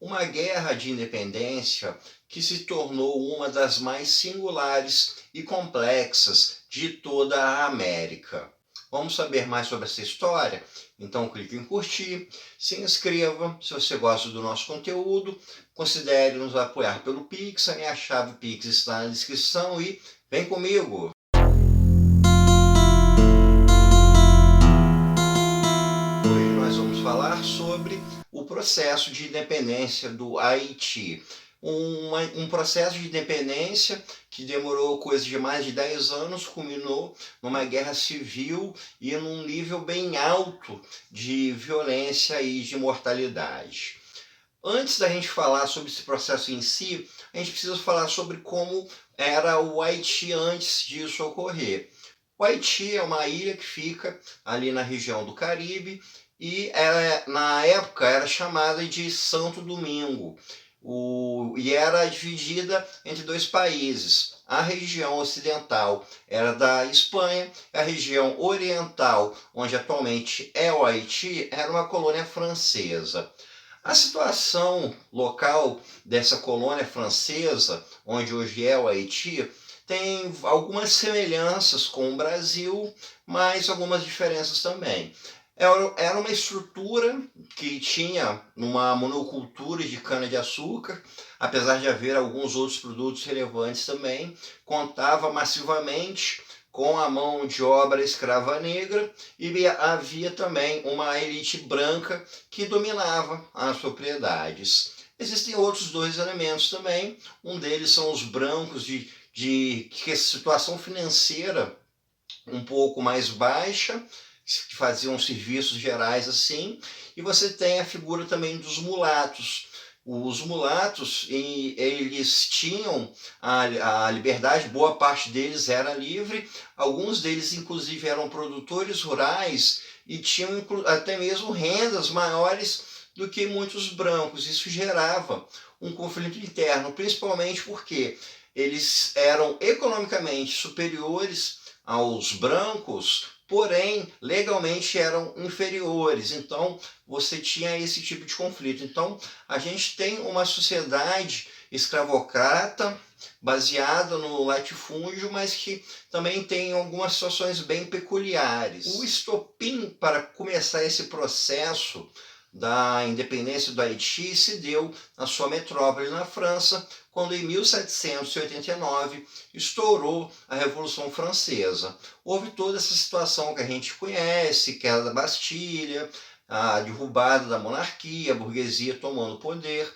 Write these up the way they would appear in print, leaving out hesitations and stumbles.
uma guerra de independência que se tornou uma das mais singulares e complexas de toda a América. Vamos saber mais sobre essa história? Então clique em curtir, se inscreva se você gosta do nosso conteúdo, considere nos apoiar pelo Pix, a minha chave Pix está na descrição e vem comigo! Hoje nós vamos falar sobre o processo de independência do Haiti. Um processo de independência que demorou coisa de mais de 10 anos, culminou numa guerra civil e num nível bem alto de violência e de mortalidade. Antes da gente falar sobre esse processo em si, a gente precisa falar sobre como era o Haiti antes disso ocorrer. O Haiti é uma ilha que fica ali na região do Caribe e na época era chamada de Santo Domingo. E era dividida entre dois países. A região ocidental era da Espanha, a região oriental, onde atualmente é o Haiti, era uma colônia francesa. A situação local dessa colônia francesa, onde hoje é o Haiti, tem algumas semelhanças com o Brasil, mas algumas diferenças também. Era uma estrutura que tinha uma monocultura de cana-de-açúcar, apesar de haver alguns outros produtos relevantes também, contava massivamente com a mão de obra escrava negra e havia também uma elite branca que dominava as propriedades. Existem outros dois elementos também, um deles são os brancos de situação financeira um pouco mais baixa, que faziam serviços gerais assim, e você tem a figura também dos mulatos. Os mulatos, eles tinham a liberdade, boa parte deles era livre, alguns deles inclusive eram produtores rurais e tinham até mesmo rendas maiores do que muitos brancos. Isso gerava um conflito interno, principalmente porque eles eram economicamente superiores aos brancos, porém legalmente eram inferiores. Então você tinha esse tipo de conflito. Então a gente tem uma sociedade escravocrata baseada no latifúndio, mas que também tem algumas situações bem peculiares. O estopim para começar esse processo da independência do Haiti se deu na sua metrópole, na França, quando em 1789 estourou a Revolução Francesa. Houve toda essa situação que a gente conhece, queda da Bastilha, a derrubada da monarquia, a burguesia tomando o poder,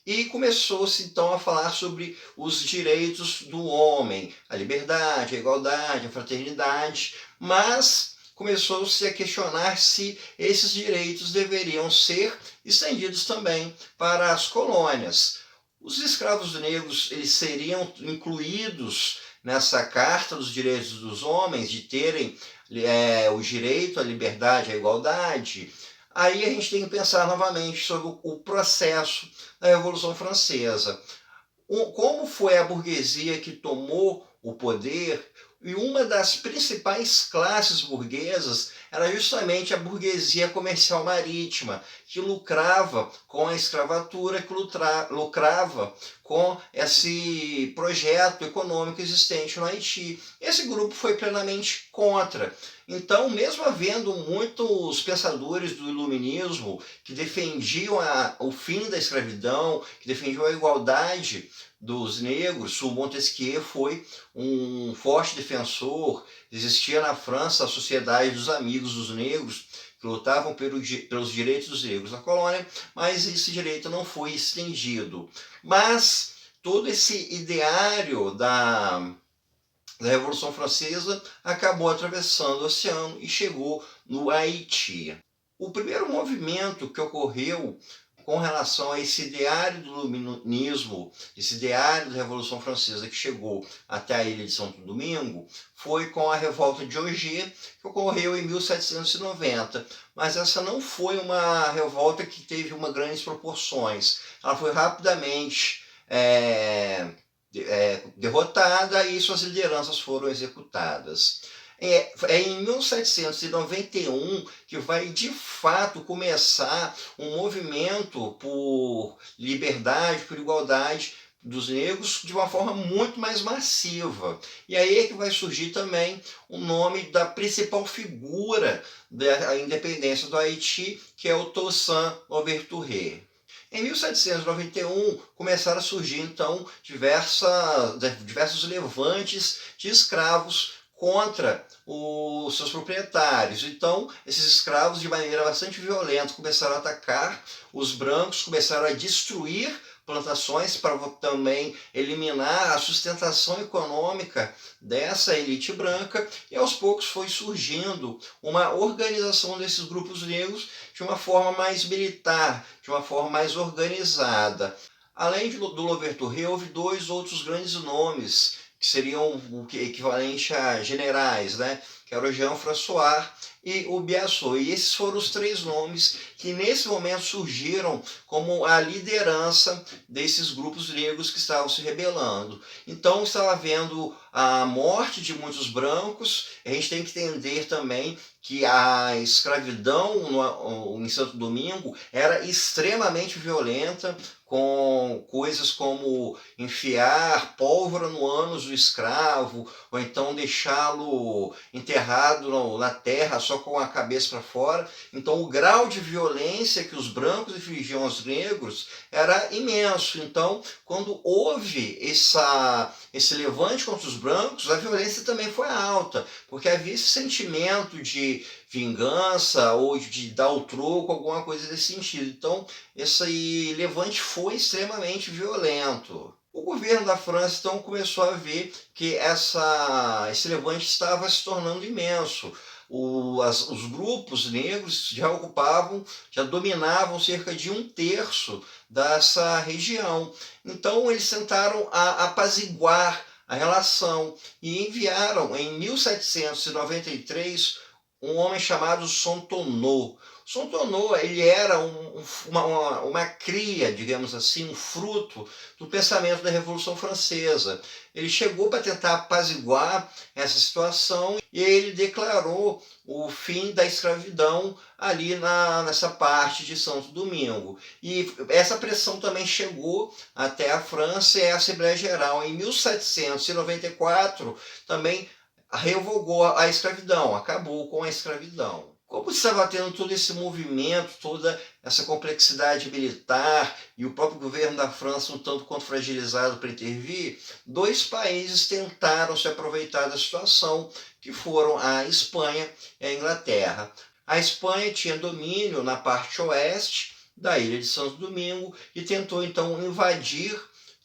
e começou-se então a falar sobre os direitos do homem, a liberdade, a igualdade, a fraternidade, mas começou-se a questionar se esses direitos deveriam ser estendidos também para as colônias. Os escravos negros, eles seriam incluídos nessa Carta dos Direitos dos Homens, de terem o direito à liberdade, à igualdade? Aí a gente tem que pensar novamente sobre o processo da Revolução Francesa. Como foi a burguesia que tomou o poder? E uma das principais classes burguesas era justamente a burguesia comercial marítima, que lucrava com a escravatura, que lucrava com esse projeto econômico existente no Haiti. Esse grupo foi plenamente contra. Então, mesmo havendo muitos pensadores do iluminismo que defendiam o fim da escravidão, que defendiam a igualdade dos negros, o Montesquieu foi um forte defensor. Existia na França a Sociedade dos Amigos dos Negros, que lutavam pelos direitos dos negros na colônia, mas esse direito não foi estendido. Mas todo esse ideário da Revolução Francesa acabou atravessando o oceano e chegou no Haiti. O primeiro movimento que ocorreu com relação a esse ideário do iluminismo, esse ideário da Revolução Francesa que chegou até a ilha de Santo Domingo, foi com a revolta de Augier, que ocorreu em 1790. Mas essa não foi uma revolta que teve grandes proporções. Ela foi rapidamente derrotada e suas lideranças foram executadas. É em 1791 que vai de fato começar um movimento por liberdade, por igualdade dos negros de uma forma muito mais massiva. E aí é que vai surgir também o nome da principal figura da independência do Haiti, que é o Toussaint Louverture. Em 1791 começaram a surgir então diversos levantes de escravos contra os seus proprietários. Então, esses escravos, de maneira bastante violenta, começaram a atacar os brancos, começaram a destruir plantações para também eliminar a sustentação econômica dessa elite branca, e aos poucos foi surgindo uma organização desses grupos negros de uma forma mais militar, de uma forma mais organizada. Além do Louverture, houve dois outros grandes nomes que seriam o equivalente a generais, né? Que era o Jean François e o Biassou. E esses foram os três nomes que nesse momento surgiram como a liderança desses grupos negros que estavam se rebelando. Então estava havendo a morte de muitos brancos. A gente tem que entender também que a escravidão em Santo Domingo era extremamente violenta, com coisas como enfiar pólvora no ânus do escravo, ou então deixá-lo enterrado na terra só com a cabeça para fora. Então o grau de violência que os brancos infligiam aos negros era imenso. Então, quando houve esse levante contra os brancos, a violência também foi alta, porque havia esse sentimento de vingança ou de dar o troco, alguma coisa desse sentido. Então, esse levante foi extremamente violento. O governo da França então começou a ver que esse levante estava se tornando imenso. Os grupos negros já dominavam cerca de um terço dessa região. Então eles tentaram apaziguar a relação e enviaram em 1793 um homem chamado Sontonot. Sontonot ele era uma cria, digamos assim, um fruto do pensamento da Revolução Francesa. Ele chegou para tentar apaziguar essa situação e ele declarou o fim da escravidão ali nessa parte de Santo Domingo. E essa pressão também chegou até a França e a Assembleia Geral. Em 1794 também revogou a escravidão, acabou com a escravidão. Como estava tendo todo esse movimento, toda essa complexidade militar e o próprio governo da França um tanto quanto fragilizado para intervir, dois países tentaram se aproveitar da situação, que foram a Espanha e a Inglaterra. A Espanha tinha domínio na parte oeste da ilha de Santo Domingo e tentou então invadir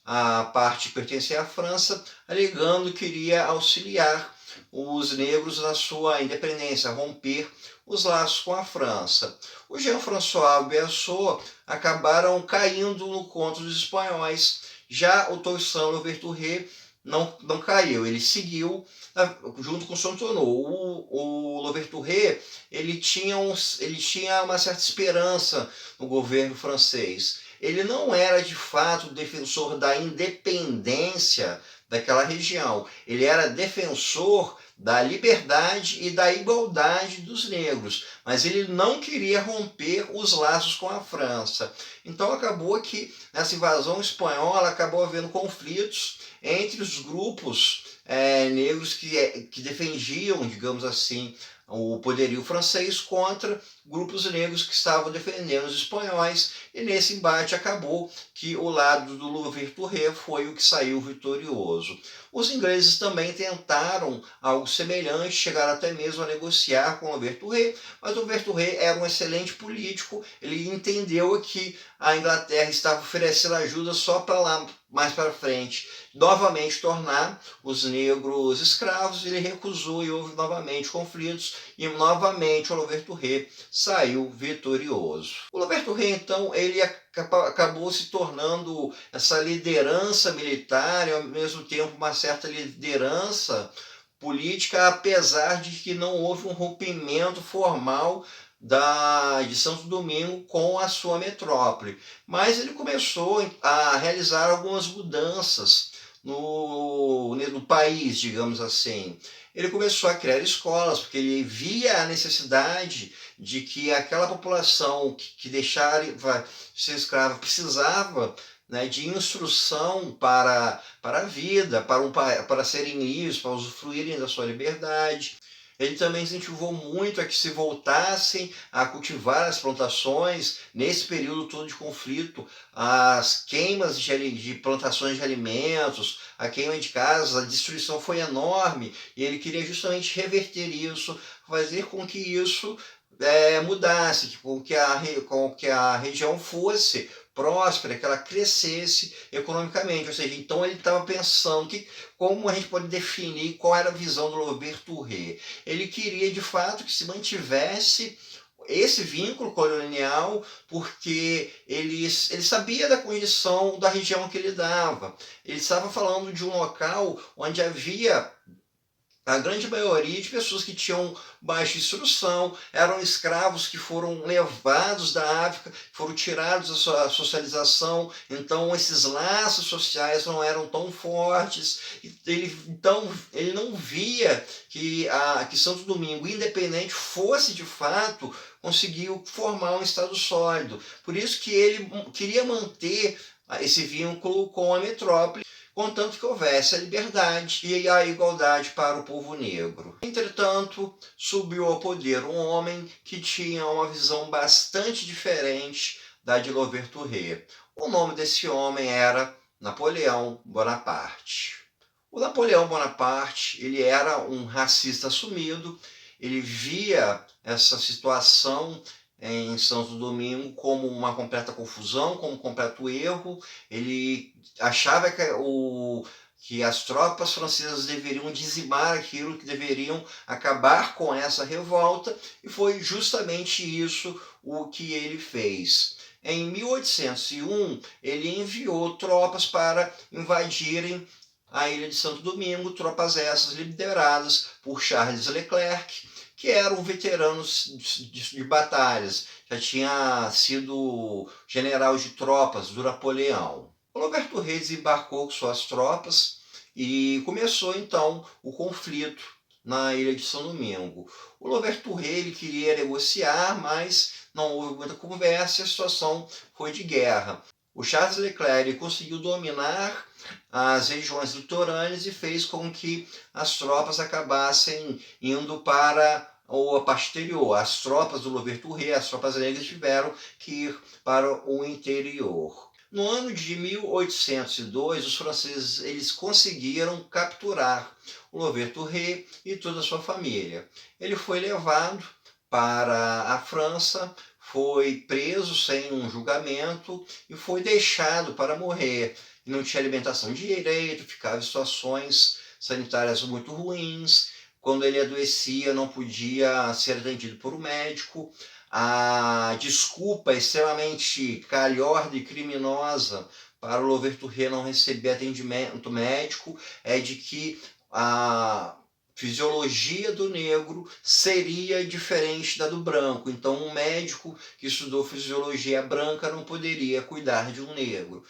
a parte que pertencia à França, alegando que iria auxiliar os negros na sua independência, romper os laços com a França. O Jean-François Biassou acabaram caindo no conto dos espanhóis. Já o Toussaint Louverture não caiu, ele seguiu junto com o Sontonot. O Louverture ele tinha uma certa esperança no governo francês. Ele não era de fato defensor da independência daquela região. Ele era defensor da liberdade e da igualdade dos negros, mas ele não queria romper os laços com a França. Então acabou que nessa invasão espanhola acabou havendo conflitos entre os grupos negros que defendiam, digamos assim, o poderio francês contra grupos negros que estavam defendendo os espanhóis, e nesse embate acabou que o lado do Louverture foi o que saiu vitorioso. Os ingleses também tentaram algo semelhante, chegaram até mesmo a negociar com o Louverture, mas o Louverture era um excelente político, ele entendeu que a Inglaterra estava oferecendo ajuda só para lá, mais para frente, novamente tornar os negros escravos. Ele recusou e houve novamente conflitos e novamente o Louverture saiu vitorioso. O Louverture então ele acabou se tornando essa liderança militar e ao mesmo tempo uma certa liderança política, apesar de que não houve um rompimento formal de Santo Domingo com a sua metrópole. Mas ele começou a realizar algumas mudanças no país, digamos assim. Ele começou a criar escolas, porque ele via a necessidade de que aquela população que deixara de ser escrava precisava, né, de instrução para a vida, para serem livres, para usufruírem da sua liberdade. Ele também incentivou muito a que se voltassem a cultivar as plantações nesse período todo de conflito, as queimas de plantações de alimentos, a queima de casas, a destruição foi enorme e ele queria justamente reverter isso, fazer com que isso mudasse, com que a região fosse próspera, que ela crescesse economicamente. Ou seja, então ele estava pensando como a gente pode definir qual era a visão do Robert Touré. Ele queria, de fato, que se mantivesse esse vínculo colonial, porque ele sabia da condição da região que ele dava. Ele estava falando de um local onde havia a grande maioria de pessoas que tinham baixa instrução, eram escravos que foram levados da África, foram tirados da sua socialização, então esses laços sociais não eram tão fortes. Então ele não via que Santo Domingo, independente, fosse de fato conseguiu formar um estado sólido. Por isso que ele queria manter esse vínculo com a metrópole, contanto que houvesse a liberdade e a igualdade para o povo negro. Entretanto, subiu ao poder um homem que tinha uma visão bastante diferente da de Louverture Touré. O nome desse homem era Napoleão Bonaparte. O Napoleão Bonaparte, ele era um racista assumido, ele via essa situação em Santo Domingo como uma completa confusão, como um completo erro. Ele achava que as tropas francesas deveriam dizimar aquilo, que deveriam acabar com essa revolta, e foi justamente isso o que ele fez. Em 1801, ele enviou tropas para invadirem a ilha de Santo Domingo, tropas essas lideradas por Charles Leclerc, que era um veterano de batalhas, já tinha sido general de tropas do Napoleão. O Louverture Touré desembarcou com suas tropas e começou então o conflito na ilha de São Domingo. O Louverture Touré ele queria negociar, mas não houve muita conversa e a situação foi de guerra. O Charles Leclerc conseguiu dominar as regiões litorâneas e fez com que as tropas acabassem indo para a parte exterior. As tropas do Louverture Touré, as tropas negras, tiveram que ir para o interior. No ano de 1802, os franceses eles conseguiram capturar o Louverture Touré e toda a sua família. Ele foi levado para a França, foi preso sem um julgamento e foi deixado para morrer. Não tinha alimentação direito, ficava em situações sanitárias muito ruins. Quando ele adoecia, não podia ser atendido por um médico. A desculpa extremamente calhorda e criminosa para o Louverture Touré não receber atendimento médico é de que a fisiologia do negro seria diferente da do branco. Então, um médico que estudou fisiologia branca não poderia cuidar de um negro.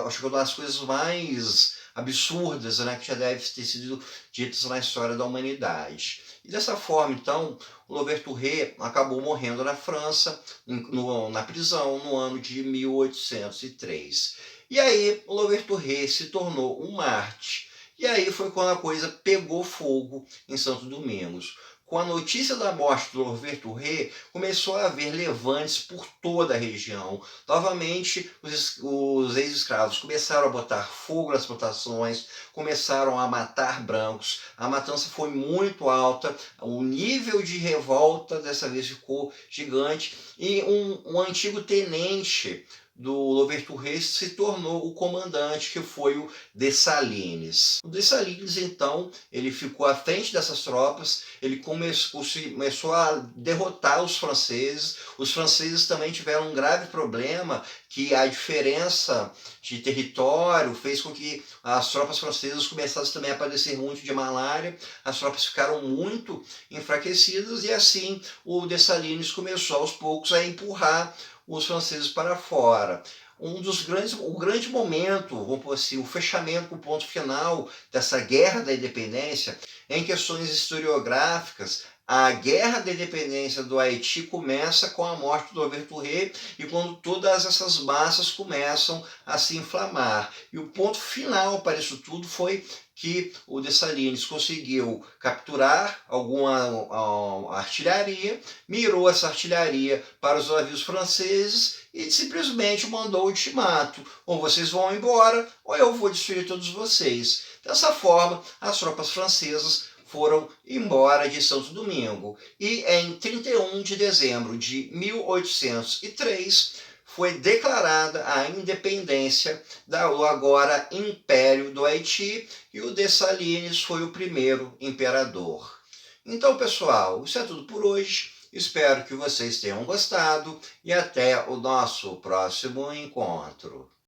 Acho que é uma das coisas mais absurdas, né, que já deve ter sido ditas na história da humanidade. E dessa forma, então, o Louverture Touré acabou morrendo na França, na prisão, no ano de 1803. E aí, o Louverture Touré se tornou um Marte. E aí foi quando a coisa pegou fogo em Santo Domingos. Com a notícia da morte do Louverture Touré, começou a haver levantes por toda a região. Novamente, os ex-escravos começaram a botar fogo nas plantações, começaram a matar brancos. A matança foi muito alta, o nível de revolta dessa vez ficou gigante. E um antigo tenente do Louverture Touré se tornou o comandante, que foi o Dessalines. O Dessalines, então, ele ficou à frente dessas tropas, ele começou a derrotar os franceses. Os franceses também tiveram um grave problema, que a diferença de território fez com que as tropas francesas começassem também a padecer muito de malária, as tropas ficaram muito enfraquecidas e assim o Dessalines começou aos poucos a empurrar os franceses para fora. o grande momento, vamos pôr assim, o fechamento, o ponto final dessa guerra da independência. Em questões historiográficas, a guerra da independência do Haiti começa com a morte do Overturré e quando todas essas massas começam a se inflamar. E o ponto final para isso tudo foi que o Dessalines conseguiu capturar alguma artilharia, mirou essa artilharia para os navios franceses e simplesmente mandou o ultimato: ou vocês vão embora ou eu vou destruir todos vocês. Dessa forma, as tropas francesas foram embora de Santo Domingo. E em 31 de dezembro de 1803 foi declarada a independência do agora Império do Haiti e o Dessalines foi o primeiro imperador. Então, pessoal, isso é tudo por hoje. Espero que vocês tenham gostado e até o nosso próximo encontro.